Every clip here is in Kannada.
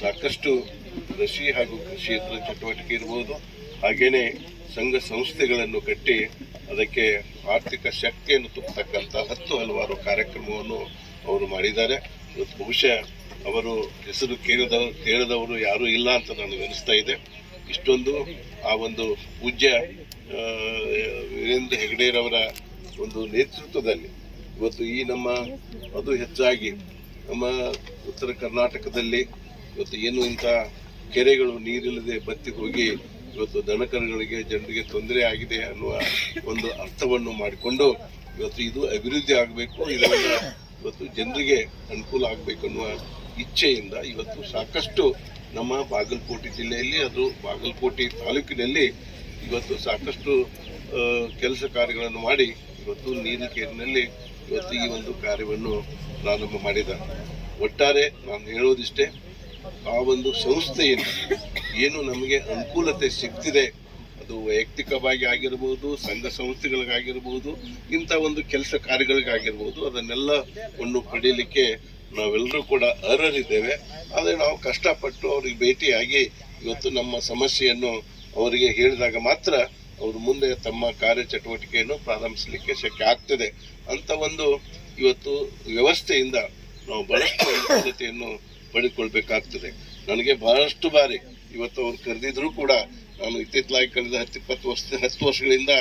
ಸಾಕಷ್ಟು ಕೃಷಿ ಹಾಗೂ ಕೃಷಿಯೇತರ ಚಟುವಟಿಕೆ ಇರಬಹುದು, ಹಾಗೇನೆ ಸಂಘ ಸಂಸ್ಥೆಗಳನ್ನು ಕಟ್ಟಿ ಅದಕ್ಕೆ ಆರ್ಥಿಕ ಶಕ್ತಿಯನ್ನು ತುಂಬತಕ್ಕಂಥ ಹಲವಾರು ಕಾರ್ಯಕ್ರಮವನ್ನು ಅವರು ಮಾಡಿದ್ದಾರೆ. ಇವತ್ತು ಬಹುಶಃ ಅವರು ಹೆಸರು ಕೇಳದವರು ಯಾರೂ ಇಲ್ಲ ಅಂತ ನನಗೆ ಅನಿಸ್ತಾ ಇದೆ. ಇಷ್ಟೊಂದು ಆ ಒಂದು ಪೂಜ್ಯ ವೀರೇಂದ್ರ ಹೆಗಡೆರವರ ಒಂದು ನೇತೃತ್ವದಲ್ಲಿ ಇವತ್ತು ಈ ನಮ್ಮ ಅದು ಹೆಚ್ಚಾಗಿ ನಮ್ಮ ಉತ್ತರ ಕರ್ನಾಟಕದಲ್ಲಿ ಇವತ್ತು ಏನು ಇಂಥ ಕೆರೆಗಳು ನೀರಿಲ್ಲದೆ ಬತ್ತಿ ಹೋಗಿ ಇವತ್ತು ದನಕರುಗಳಿಗೆ ಜನರಿಗೆ ತೊಂದರೆ ಆಗಿದೆ ಅನ್ನುವ ಒಂದು ಅರ್ಥವನ್ನು ಮಾಡಿಕೊಂಡು ಇವತ್ತು ಇದು ಅಭಿವೃದ್ಧಿ ಆಗಬೇಕು, ಇದರಿಂದ ಇವತ್ತು ಜನರಿಗೆ ಅನುಕೂಲ ಆಗಬೇಕು ಅನ್ನುವ ಇಚ್ಛೆಯಿಂದ ಇವತ್ತು ಸಾಕಷ್ಟು ನಮ್ಮ ಬಾಗಲಕೋಟೆ ಜಿಲ್ಲೆಯಲ್ಲಿ ಅದು ಬಾಗಲಕೋಟೆ ತಾಲೂಕಿನಲ್ಲಿ ಇವತ್ತು ಸಾಕಷ್ಟು ಕೆಲಸ ಕಾರ್ಯಗಳನ್ನು ಮಾಡಿ ಇವತ್ತು ನೀರಿನಲ್ಲಿ ಇವತ್ತು ಈ ಒಂದು ಕಾರ್ಯವನ್ನು ಪ್ರಾರಂಭ ಮಾಡಿದ್ದಾರೆ. ಒಟ್ಟಾರೆ ನಾನು ಹೇಳೋದಿಷ್ಟೇ, ಆ ಒಂದು ಸಂಸ್ಥೆಯಿಂದ ಏನು ನಮಗೆ ಅನುಕೂಲತೆ ಸಿಗ್ತಿದೆ, ಅದು ವೈಯಕ್ತಿಕವಾಗಿ ಆಗಿರಬಹುದು, ಸಂಘ ಸಂಸ್ಥೆಗಳಿಗಾಗಿರ್ಬೋದು, ಇಂಥ ಒಂದು ಕೆಲಸ ಕಾರ್ಯಗಳಿಗಾಗಿರ್ಬೋದು, ಅದನ್ನೆಲ್ಲವನ್ನು ಪಡೀಲಿಕ್ಕೆ ನಾವೆಲ್ಲರೂ ಕೂಡ ಅರ್ಹರಿದ್ದೇವೆ. ಆದರೆ ನಾವು ಕಷ್ಟಪಟ್ಟು ಅವ್ರಿಗೆ ಭೇಟಿಯಾಗಿ ಇವತ್ತು ನಮ್ಮ ಸಮಸ್ಯೆಯನ್ನು ಅವರಿಗೆ ಹೇಳಿದಾಗ ಮಾತ್ರ ಅವರು ಮುಂದೆ ತಮ್ಮ ಕಾರ್ಯಚಟುವಟಿಕೆಯನ್ನು ಪ್ರಾರಂಭಿಸಲಿಕ್ಕೆ ಶಕ್ಯ ಆಗ್ತದೆ ಅಂತ ಒಂದು ಇವತ್ತು ವ್ಯವಸ್ಥೆಯಿಂದ ನಾವು ಬಹಳಷ್ಟು ಅನುಕೂಲತೆಯನ್ನು ಪಡೆದುಕೊಳ್ಬೇಕಾಗ್ತದೆ. ನನಗೆ ಬಹಳಷ್ಟು ಬಾರಿ ಇವತ್ತು ಅವ್ರು ಕರೆದಿದ್ರು ಕೂಡ ನಾನು ಇತ್ತಿತ್ತಲಾಗಿ ಕಳೆದ 10 ವರ್ಷಗಳಿಂದ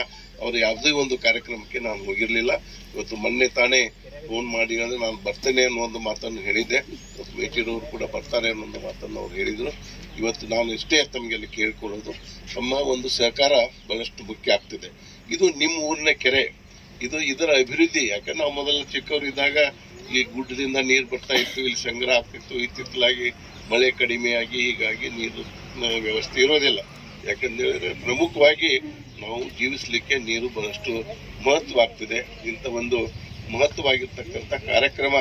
ಅವರು ಯಾವುದೇ ಒಂದು ಕಾರ್ಯಕ್ರಮಕ್ಕೆ ನಾನು ಹೋಗಿರಲಿಲ್ಲ. ಇವತ್ತು ಮೊನ್ನೆ ತಾನೇ ಫೋನ್ ಮಾಡಿ ಅಂದರೆ ನಾನು ಬರ್ತೇನೆ ಅನ್ನೋ ಒಂದು ಮಾತನ್ನು ಹೇಳಿದ್ದೆ. ಇವತ್ತು ಮೇಟಿರವರು ಕೂಡ ಬರ್ತಾರೆ ಅನ್ನೋ ಒಂದು ಮಾತನ್ನು ಅವ್ರು ಹೇಳಿದರು. ಇವತ್ತು ನಾನು ಇಷ್ಟೇ ತಮಗೆಲ್ಲ ಕೇಳ್ಕೊಳ್ಳೋದು, ತಮ್ಮ ಒಂದು ಸಹಕಾರ ಬಹಳಷ್ಟು ಮುಖ್ಯ ಆಗ್ತಿದೆ. ಇದು ನಿಮ್ಮ ಊರಿನ ಕೆರೆ, ಇದರ ಅಭಿವೃದ್ಧಿ. ಯಾಕಂದ್ರೆ ನಾವು ಮೊದಲು ಚಿಕ್ಕವರಿದ್ದಾಗ ಈ ಗುಡ್ಡದಿಂದ ನೀರು ಬರ್ತಾ ಇತ್ತು, ಇಲ್ಲಿ ಸಂಗ್ರಹ ಆಗ್ತಿತ್ತು. ಇತ್ತಿತ್ತಲಾಗಿ ಮಳೆ ಕಡಿಮೆಯಾಗಿ ಹೀಗಾಗಿ ನೀರು ವ್ಯವಸ್ಥೆ ಇರೋದಿಲ್ಲ. ಯಾಕಂದ್ರೆ ಪ್ರಮುಖವಾಗಿ ನಾವು ಜೀವಿಸಲಿಕ್ಕೆ ನೀರು ಬಹಳಷ್ಟು ಮಹತ್ವ ಆಗ್ತಿದೆ. ಇಂಥ ಒಂದು ಮಹತ್ವವಾಗಿರ್ತಕ್ಕಂಥ ಕಾರ್ಯಕ್ರಮ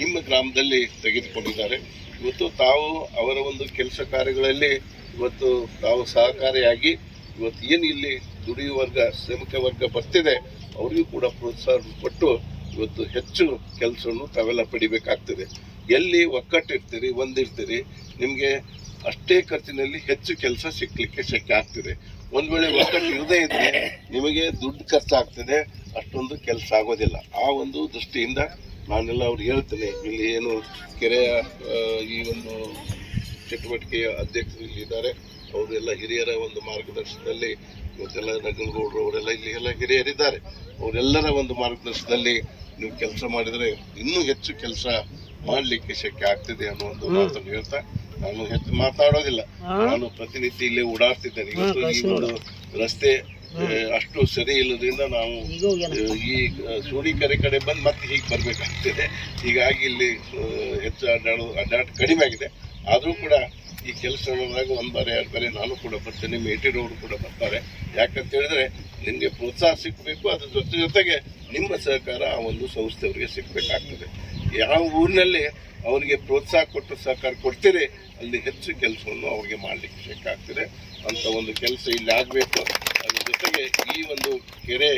ನಿಮ್ಮ ಗ್ರಾಮದಲ್ಲಿ ತೆಗೆದುಕೊಂಡಿದ್ದಾರೆ. ಇವತ್ತು ತಾವು ಅವರ ಒಂದು ಕೆಲಸ ಕಾರ್ಯಗಳಲ್ಲಿ ಇವತ್ತು ತಾವು ಸಹಕಾರಿಯಾಗಿ ಇವತ್ತು ಏನು ಇಲ್ಲಿ ದುಡಿಯುವ ವರ್ಗ, ಶ್ರಮಿಕ ವರ್ಗ ಬರ್ತಿದೆ, ಅವರಿಗೂ ಕೂಡ ಪ್ರೋತ್ಸಾಹ ಕೊಟ್ಟು ಇವತ್ತು ಹೆಚ್ಚು ಕೆಲಸವನ್ನು ತಾವೆಲ್ಲ ಪಡಿಬೇಕಾಗ್ತದೆ. ಎಲ್ಲಿ ಒಕ್ಕಟ್ಟಿರ್ತೀರಿ, ಒಂದಿರ್ತೀರಿ, ನಿಮಗೆ ಅಷ್ಟೇ ಖರ್ಚಿನಲ್ಲಿ ಹೆಚ್ಚು ಕೆಲಸ ಸಿಕ್ಕಲಿಕ್ಕೆ ಶಕ್ಯ ಆಗ್ತದೆ. ಒಂದ್ ವೇಳೆ ಒಕ್ಕಟ್ಟು ಇರದೇ ಇದ್ರೆ ನಿಮಗೆ ದುಡ್ಡು ಖರ್ಚಾಗ್ತದೆ, ಅಷ್ಟೊಂದು ಕೆಲಸ ಆಗೋದಿಲ್ಲ. ಆ ಒಂದು ದೃಷ್ಟಿಯಿಂದ ನಾನೆಲ್ಲ ಅವ್ರು ಹೇಳ್ತೇನೆ. ಇಲ್ಲಿ ಏನು ಕೆರೆಯ ಈ ಒಂದು ಚಟುವಟಿಕೆಯ ಅಧ್ಯಕ್ಷರು ಇದ್ದಾರೆ, ಅವರೆಲ್ಲ ಹಿರಿಯರ ಒಂದು ಮಾರ್ಗದರ್ಶನದಲ್ಲಿ ಇವತ್ತೆಲ್ಲ ನಗನಗೌಡರು ಅವರೆಲ್ಲ ಇಲ್ಲಿ ಎಲ್ಲ ಹಿರಿಯರಿದ್ದಾರೆ. ಅವರೆಲ್ಲರ ಒಂದು ಮಾರ್ಗದರ್ಶನದಲ್ಲಿ ನೀವು ಕೆಲಸ ಮಾಡಿದರೆ ಇನ್ನೂ ಹೆಚ್ಚು ಕೆಲಸ ಮಾಡಲಿಕ್ಕೆ ಶಕ್ಯ ಆಗ್ತದೆ ಅನ್ನೋ ಒಂದು ಮಾತನ್ನು ಹೇಳ್ತಾ ನಾನು ಹೆಚ್ಚು ಮಾತಾಡೋದಿಲ್ಲ. ನಾನು ಪ್ರತಿನಿತ್ಯ ಇಲ್ಲೇ ಓಡಾಡ್ತಿದ್ದೇನೆ. ಇವತ್ತು ಈ ಒಂದು ರಸ್ತೆ ಅಷ್ಟು ಸರಿ ಇಲ್ಲದ್ರಿಂದ ನಾವು ಈ ಸೋಡಿಕೆರೆ ಕಡೆ ಬಂದು ಮತ್ತೆ ಹೀಗೆ ಬರ್ಬೇಕಾಗ್ತದೆ. ಹೀಗಾಗಿ ಇಲ್ಲಿ ಹೆಚ್ಚು ಅಡ್ಡಾಟ ಕಡಿಮೆ ಆಗಿದೆ. ಆದರೂ ಕೂಡ ಈ ಕೆಲಸ ನೋಡಿದಾಗ 1 ಬಾರಿ 2 ಬಾರಿ ನಾನು ಕೂಡ ಬರ್ತೇನೆ, ಮೇಟಿರೋರು ಕೂಡ ಬರ್ತಾರೆ. ಯಾಕಂತ ಹೇಳಿದ್ರೆ ನಿಮಗೆ ಪ್ರೋತ್ಸಾಹ ಸಿಗಬೇಕು, ಅದ್ರ ಜೊತೆಗೆ ನಿಮ್ಮ ಸಹಕಾರ ಆ ಒಂದು ಸಂಸ್ಥೆಯವರಿಗೆ ಸಿಗಬೇಕಾಗ್ತದೆ. ಯಾವ ಊರಿನಲ್ಲಿ ಅವರಿಗೆ ಪ್ರೋತ್ಸಾಹ ಕೊಟ್ಟು ಸಹಕಾರ ಕೊಡ್ತೀರಿ, ಅಲ್ಲಿ ಹೆಚ್ಚು ಕೆಲಸವನ್ನು ಅವ್ರಿಗೆ ಮಾಡಲಿಕ್ಕೆ ಶಕ್ಯ ಆಗ್ತದೆ. ಅಂತ ಒಂದು ಕೆಲಸ ಇಲ್ಲಿ ಆಗಬೇಕು. ಅದ್ರ ಜೊತೆಗೆ ಈ ಒಂದು ಕೆರೆ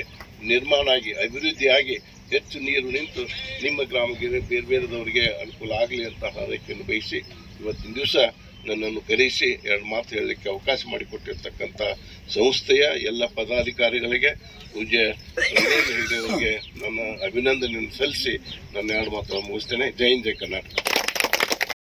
ನಿರ್ಮಾಣ ಆಗಿ ಅಭಿವೃದ್ಧಿಯಾಗಿ ಹೆಚ್ಚು ನೀರು ನಿಂತು ನಿಮ್ಮ ಗ್ರಾಮಕ್ಕೆ ಬೇರೆ ಬೇರೆದವರಿಗೆ ಅನುಕೂಲ ಆಗಲಿ ಅಂತ ಹಾರೈಕೆಯನ್ನು ಬಯಸಿ ಇವತ್ತಿನ ದಿವಸ ನನ್ನನ್ನು ಕರೆಸಿ 2 ಮಾತು ಹೇಳಲಿಕ್ಕೆ ಅವಕಾಶ ಮಾಡಿಕೊಟ್ಟಿರ್ತಕ್ಕಂಥ ಸಂಸ್ಥೆಯ ಎಲ್ಲ ಪದಾಧಿಕಾರಿಗಳಿಗೆ, ಪೂಜ್ಯ ವೀರೇಂದ್ರ ಹೆಗಡೆಯವರಿಗೆ ನನ್ನ ಅಭಿನಂದನೆಯನ್ನು ಸಲ್ಲಿಸಿ ನನ್ನ 2 ಮಾತನ್ನು ಮುಗಿಸ್ತೇನೆ. ಜೈ ಹಿಂದ್, ಜೈ ಕರ್ನಾಟಕ.